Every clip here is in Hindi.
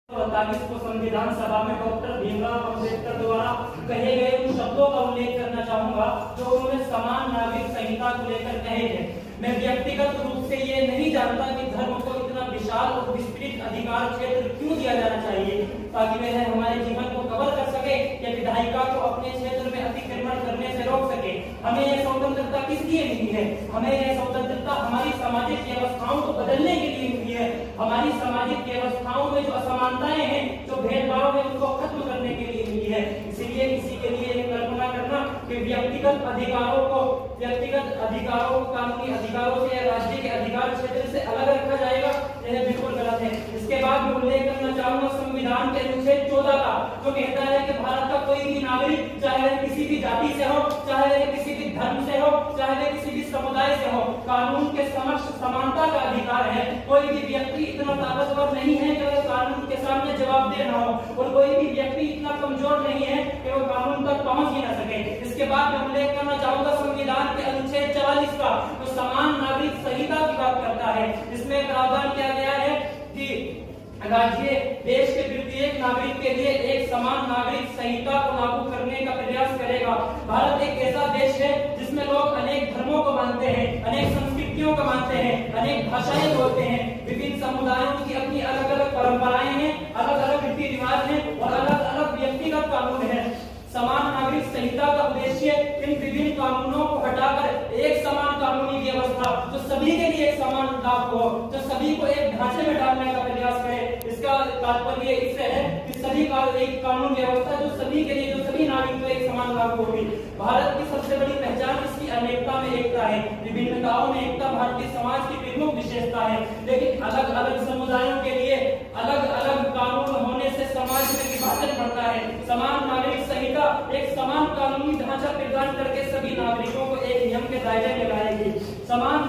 1947 को संविधान सभा में डॉक्टर भीमराव अम्बेडकर द्वारा कहे गए उन शब्दों का उल्लेख करना चाहूंगा जो उन्होंने समान नागरिक संहिता को लेकर कहे थे। मैं व्यक्तिगत रूप से ये नहीं जानता कि धर्म को इतना विशाल और विस्तृत अधिकार क्षेत्र क्यों दिया जाना चाहिए ताकि वह हमारे जीवन को कवर कर सके या विधायिका को अपने क्षेत्र में अतिक्रमण करने से रोक सके। हमें यह स्वतंत्रता किस लिए मिली है? हमें यह स्वतंत्रता हमारी सामाजिक व्यवस्थाओं को बदलने के लिए मिली है। हमारी सामाजिक व्यवस्थाओं में जो असमानताएं हैं, जो भेदभाव है, उनको खत्म करने के लिए मिली है। इसलिए किसी के लिए कल्पना करना कि व्यक्तिगत अधिकारों को कानूनी अधिकारों से या राज्य के अधिकार क्षेत्र से अलग रखा जाएगा, यह बिल्कुल गलत है। इसके बाद मैं उल्लेख करना चाहूंगा संविधान के अनुच्छेद 14 का, जो कहता है कि भारत का कोई भी नागरिक, चाहे वह किसी भी जाति से हो, चाहे वह किसी भी धर्म से हो, चाहे वह किसी भी समुदाय से हो, कानून के समक्ष समानता का अधिकार है। कोई भी व्यक्ति इतना ताकतवर नहीं है कि वह कानून के सामने जवाबदेह न हो, और कोई भी व्यक्ति इतना कमजोर नहीं है कि वह कानून तक पहुंच ही न सके। इसके बाद मैं उल्लेख करना चाहूंगा संविधान के अनुच्छेद 44 का, जो समान नागरिक संहिता की बात करता है। इसमें प्रावधान किया गया है कि राज्य देश के प्रत्येक नागरिक के लिए एक समान नागरिक संहिता को लागू करने का प्रयास करेगा। भारत एक ऐसा देश है जिसमें लोग अनेक धर्मों को मानते हैं, अनेक संस्कृतियों को मानते हैं, अनेक भाषाएं बोलते हैं, विभिन्न समुदायों की अपनी अलग अलग परंपराएं हैं, अलग अलग रीति रिवाज हैं और अलग अलग व्यक्तिगत कानून है। समान नागरिक संहिता का उद्देश्य इन विभिन्न कानूनों को हटाकर एक समान कानूनी व्यवस्था जो सभी के लिए एक समान लागू हो, जो सभी को एक ढांचे में डालने का प्रयास करे। इसका तात्पर्य इससे है कि सभी का एक कानून व्यवस्था जो सभी के लिए, जो सभी नागरिक को एक समान लागू होगी। भारत की सबसे बड़ी पहचान इसकी अनेकता में एकता है। विभिन्नताओं में एकता भारतीय समाज की प्रमुख विशेषता है, लेकिन अलग अलग समुदायों के लिए अलग अलग कानून होने से समाज में विभाजन बढ़ता है। समान नागरिक संहिता एक समान कानूनी ढांचा प्रदान करके सभी नागरिकों को एक नियम के दायरे में लाएगी। समान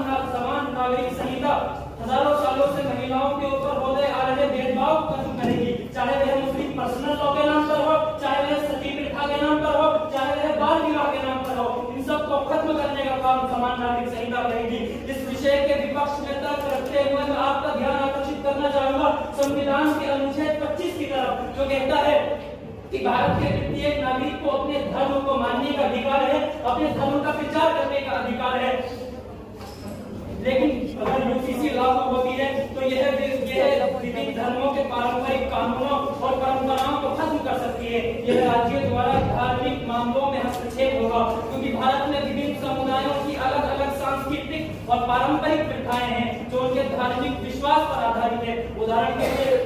नागरिक संहिता हजारों सालों से महिलाओं के ऊपर हो रहे आ रहे भेदभाव को खत्म करेगी, चाहे वह मुस्लिम पर्सनल लॉ के नाम पर हो, चाहे वह सती प्रथा के नाम पर हो, चाहे वह बाल विवाह के नाम पर हो। इन सब को खत्म करने का काम समान नागरिक संहिता करेगी। इस विषय के विपक्ष में तर्क रखते हुए मैं आपका ध्यान आकर्षित करना चाहूंगा संविधान के अनुच्छेद 25 की तरफ, जो कहता है कि भारत के प्रत्येक नागरिक को अपने धर्म को मानने का अधिकार है, अपने धर्म का प्रचार करने का अधिकार है। लेकिन अगर यूसीसी लागू होती है तो यह विभिन्न धर्मों के पारंपरिक कानूनों और परंपराओं को खत्म कर सकती है। यह राज्यों द्वारा धार्मिक मामलों में हस्तक्षेप होगा, क्योंकि भारत में विभिन्न समुदायों की अलग अलग सांस्कृतिक और पारंपरिक प्रथाएं हैं जो उनके धार्मिक विश्वास पर आधारित है। उदाहरण के लिए